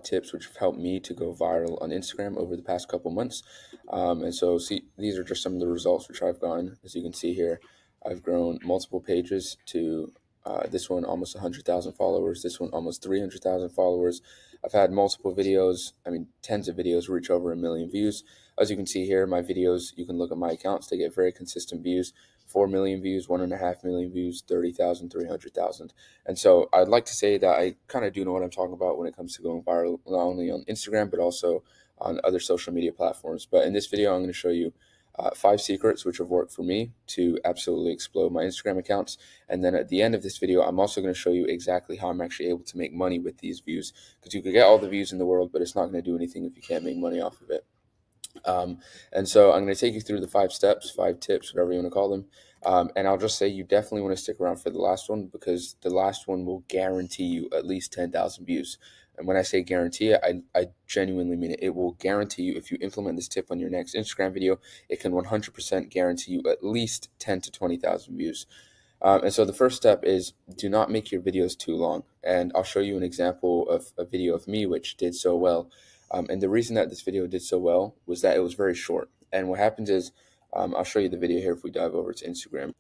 tips which have helped me to go viral on Instagram over the past couple months. And so these are just some of the results which I've gotten. As you can see here, I've grown multiple pages to this one almost 100,000 followers, this one almost 300,000 followers. I've had multiple videos, tens of videos reach over 1 million views. As you can see here, my videos, you can look at my accounts, they get very consistent views. 4 million views, 1.5 million views, 30,000, 300,000. And so I'd like to say that I kind of do know what I'm talking about when it comes to going viral, not only on Instagram, but also on other social media platforms. But in this video, I'm going to show you 5 secrets which have worked for me to absolutely explode my Instagram accounts. And then at the end of this video, I'm also going to show you exactly how I'm actually able to make money with these views. Because you could get all the views in the world, but it's not going to do anything if you can't make money off of it. And so I'm going to take you through the 5 steps, 5 tips, whatever you want to call them. And I'll just say you definitely want to stick around for the last one, because the last one will guarantee you at least 10,000 views. And when I say guarantee it, I genuinely mean it. It will guarantee you, if you implement this tip on your next Instagram video, it can 100% guarantee you at least 10 to 20,000 views. And so the first step is, do not make your videos too long. And I'll show you an example of a video of me which did so well. And the reason that this video did so well was that it was very short. And what happens is, I'll show you the video here if we dive over to Instagram.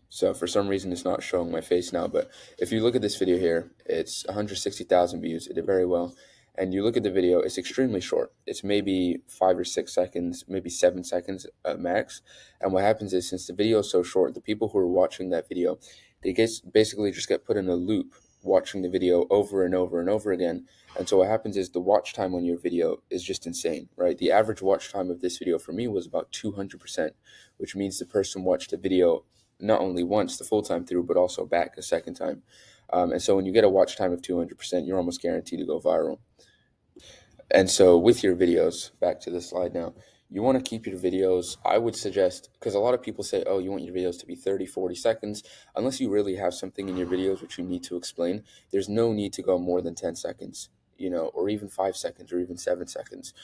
So for some reason, it's not showing my face now, but if you look at this video here, it's 160,000 views. It did very well. And you look at the video, it's extremely short. It's maybe 5 or 6 seconds, maybe 7 seconds at max. And what happens is, since the video is so short, the people who are watching that video, they basically just get put in a loop watching the video over and over and over again. And so what happens is the watch time on your video is just insane, right? The average watch time of this video for me was about 200%, which means the person watched the video not only once the full time through, but also back a second time. And so when you get a watch time of 200%, you're almost guaranteed to go viral. And so with your videos, back to the slide now, you want to keep your videos, I would suggest, because a lot of people say, oh, you want your videos to be 30, 40 seconds. Unless you really have something in your videos which you need to explain, there's no need to go more than 10 seconds, or even 5 seconds or even 7 seconds.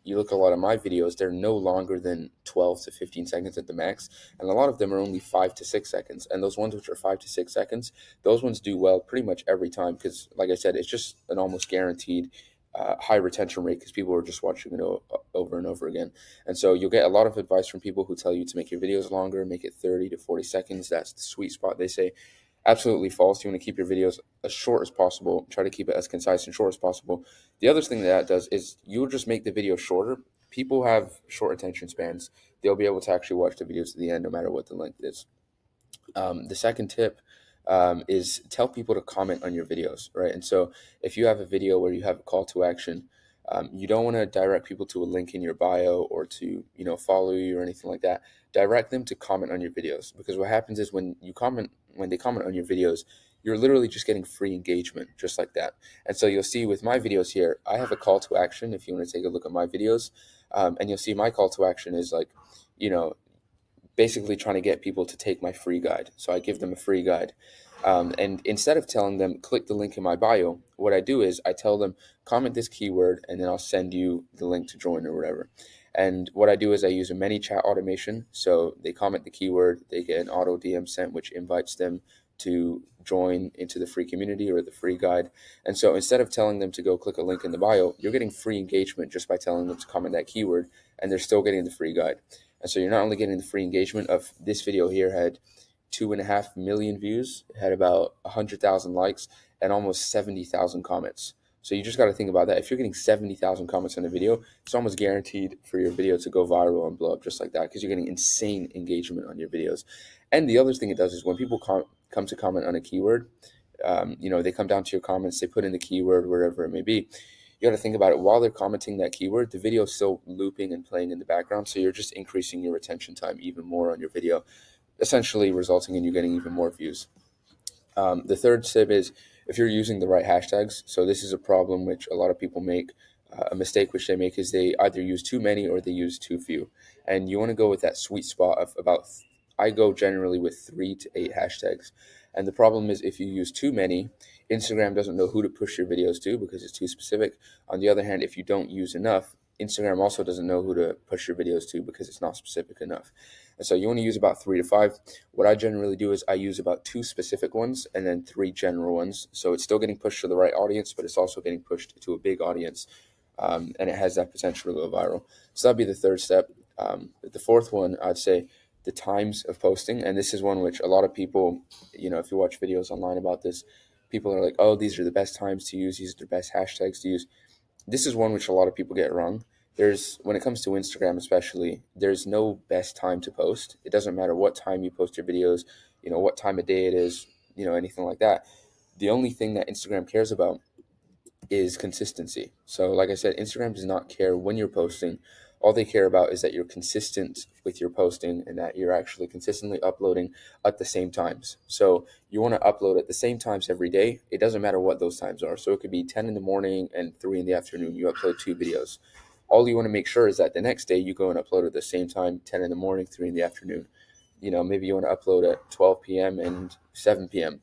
You look at a lot of my videos, they're no longer than 12 to 15 seconds at the max. And a lot of them are only 5 to 6 seconds. And those ones which are 5 to 6 seconds, those ones do well pretty much every time. Because like I said, it's just an almost guaranteed high retention rate, because people are just watching it over and over again. And so you'll get a lot of advice from people who tell you to make your videos longer, make it 30 to 40 seconds. That's the sweet spot, they say. Absolutely false. You want to keep your videos as short as possible. Try to keep it as concise and short as possible. The other thing that does is you'll just make the video shorter. People have short attention spans. They'll be able to actually watch the videos to the end no matter what the length is. The second tip is tell people to comment on your videos, right? And so if you have a video where you have a call to action, you don't want to direct people to a link in your bio or to, follow you or anything like that. Direct them to comment on your videos, because what happens is when they comment on your videos, you're literally just getting free engagement just like that. And so you'll see with my videos here, I have a call to action if you want to take a look at my videos. And you'll see my call to action is like, basically trying to get people to take my free guide. So I give them a free guide. And instead of telling them, click the link in my bio, what I do is I tell them, comment this keyword, and then I'll send you the link to join or whatever. And what I do is I use a ManyChat automation. So they comment the keyword, they get an auto DM sent, which invites them to join into the free community or the free guide. And so instead of telling them to go click a link in the bio, you're getting free engagement just by telling them to comment that keyword, and they're still getting the free guide. And so you're not only getting the free engagement of this video here had 2.5 million views, it had about 100,000 likes, and almost 70,000 comments. So you just got to think about that. If you're getting 70,000 comments on a video, it's almost guaranteed for your video to go viral and blow up just like that, because you're getting insane engagement on your videos. And the other thing it does is when people come to comment on a keyword, they come down to your comments, they put in the keyword, wherever it may be. You got to think about it. While they're commenting that keyword, the video is still looping and playing in the background. So you're just increasing your retention time even more on your video, essentially resulting in you getting even more views. The third tip is if you're using the right hashtags. So this is a problem which a lot of people make. A mistake which they make is they either use too many or they use too few. And you want to go with that sweet spot of I go generally with 3 to 8 hashtags. And the problem is if you use too many, Instagram doesn't know who to push your videos to because it's too specific. On the other hand, if you don't use enough, Instagram also doesn't know who to push your videos to because it's not specific enough. And so you want to use about 3 to 5. What I generally do is I use about 2 specific ones and then 3 general ones. So it's still getting pushed to the right audience, but it's also getting pushed to a big audience. And it has that potential to go viral. So that'd be the third step. The fourth one, I'd say the times of posting. And this is one which a lot of people, if you watch videos online about this, people are like, oh, these are the best times to use. These are the best hashtags to use. This is one which a lot of people get wrong. When it comes to Instagram especially, there's no best time to post. It doesn't matter what time you post your videos, what time of day it is, anything like that. The only thing that Instagram cares about is consistency. So, like I said, Instagram does not care when you're posting. All they care about is that you're consistent with your posting and that you're actually consistently uploading at the same times. So, you want to upload at the same times every day. It doesn't matter what those times are. So, it could be 10 in the morning and 3 in the afternoon. You upload 2 videos. All you want to make sure is that the next day you go and upload at the same time, 10 in the morning, 3 in the afternoon. Maybe you want to upload at 12 p.m. and 7 p.m.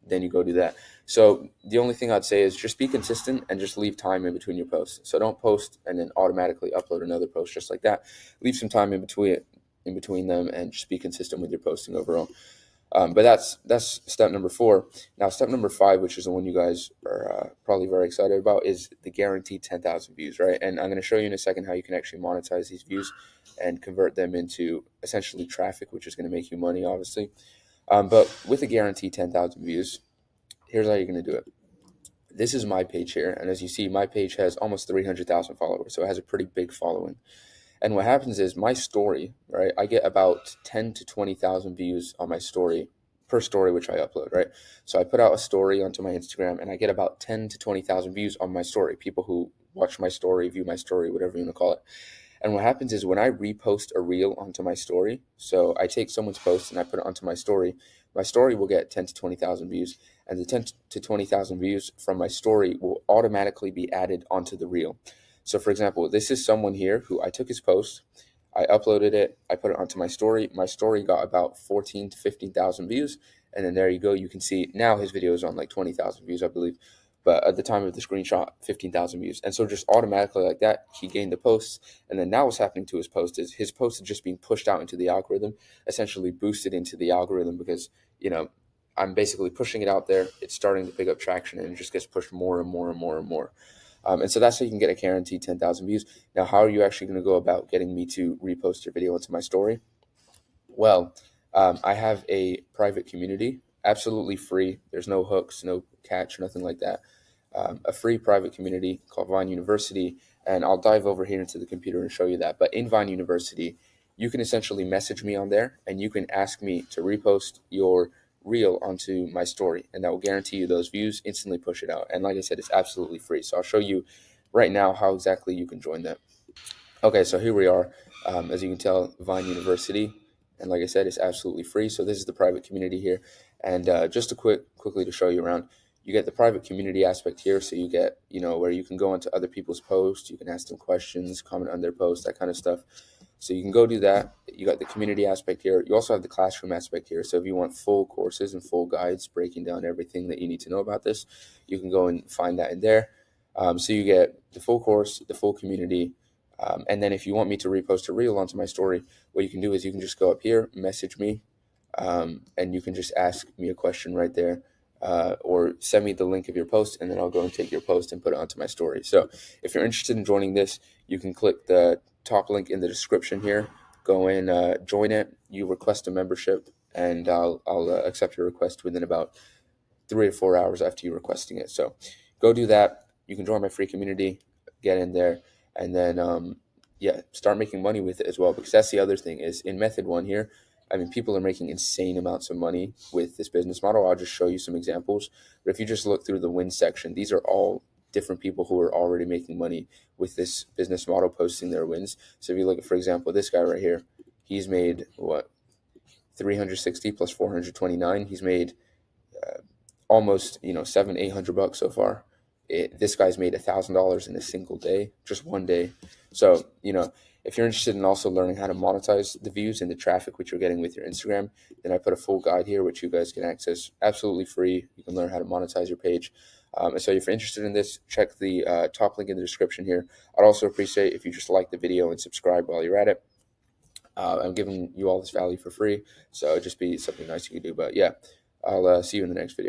Then you go do that. So the only thing I'd say is just be consistent and just leave time in between your posts. So don't post and then automatically upload another post just like that. Leave some time in between them, and just be consistent with your posting overall. But that's step number 4. Now, step number 5, which is the one you guys are probably very excited about, is the guaranteed 10,000 views, right? And I'm going to show you in a second how you can actually monetize these views and convert them into essentially traffic, which is going to make you money, obviously. But with a guaranteed 10,000 views, here's how you're going to do it. This is my page here, and as you see, my page has almost 300,000 followers, so it has a pretty big following. And what happens is my story, right? I get about 10 to 20,000 views on my story per story which I upload, right? So I put out a story onto my Instagram, and I get about 10 to 20,000 views on my story. People who watch my story, view my story, whatever you want to call it. And what happens is when I repost a reel onto my story, so I take someone's post and I put it onto my story will get 10 to 20,000 views, and the 10 to 20,000 views from my story will automatically be added onto the reel. So for example, this is someone here who I took his post, I uploaded it, I put it onto my story. My story got about 14 to 15,000 views, and then there you go. You can see now his video is on like 20,000 views, I believe. But at the time of the screenshot, 15,000 views. And so just automatically like that, he gained the posts. And then now what's happening to his post is his post is just being pushed out into the algorithm, essentially boosted into the algorithm because, I'm basically pushing it out there. It's starting to pick up traction, and it just gets pushed more and more and more and more. And so that's how you can get a guaranteed 10,000 views. Now, how are you actually going to go about getting me to repost your video into my story? Well, I have a private community, absolutely free. There's no hooks, no catch, nothing like that. A free private community called Vine University, and I'll dive over here into the computer and show you that. But in Vine University, you can essentially message me on there, and you can ask me to repost your reel onto my story, and that will guarantee you those views, instantly push it out. And like I said, it's absolutely free. So I'll show you right now how exactly you can join that. Okay, so here we are. As you can tell, Vine University, and like I said, it's absolutely free. So this is the private community here, and just to quickly to show you around, you get the private community aspect here. So you get, where you can go into other people's posts, you can ask them questions, comment on their posts, that kind of stuff. So you can go do that. You got the community aspect here. You also have the classroom aspect here. So if you want full courses and full guides breaking down everything that you need to know about this, you can go and find that in there. So you get the full course, the full community. And then if you want me to repost a reel onto my story, what you can do is you can just go up here, message me, and you can just ask me a question right there, or send me the link of your post, and then I'll go and take your post and put it onto my story. So if you're interested in joining this, you can click the top link in the description here. Go and join it. You request a membership, and I'll accept your request within about 3 to 4 hours after you requesting it. So go do that. You can join my free community, get in there, and then start making money with it as well. Because that's the other thing is in method 1 here, I mean, people are making insane amounts of money with this business model. I'll just show you some examples. But if you just look through the win section, these are all different people who are already making money with this business model, posting their wins. So if you look at, for example, this guy right here, he's made what, 360 plus 429. He's made almost, $700-800 so far. This guy's made $1,000 in a single day, just one day. So if you're interested in also learning how to monetize the views and the traffic which you're getting with your Instagram, then I put a full guide here which you guys can access absolutely free. You can learn how to monetize your page. And so if you're interested in this, check the top link in the description here. I'd also appreciate if you just like the video and subscribe while you're at it. I'm giving you all this value for free, so it'd just be something nice you could do. But yeah, I'll see you in the next video.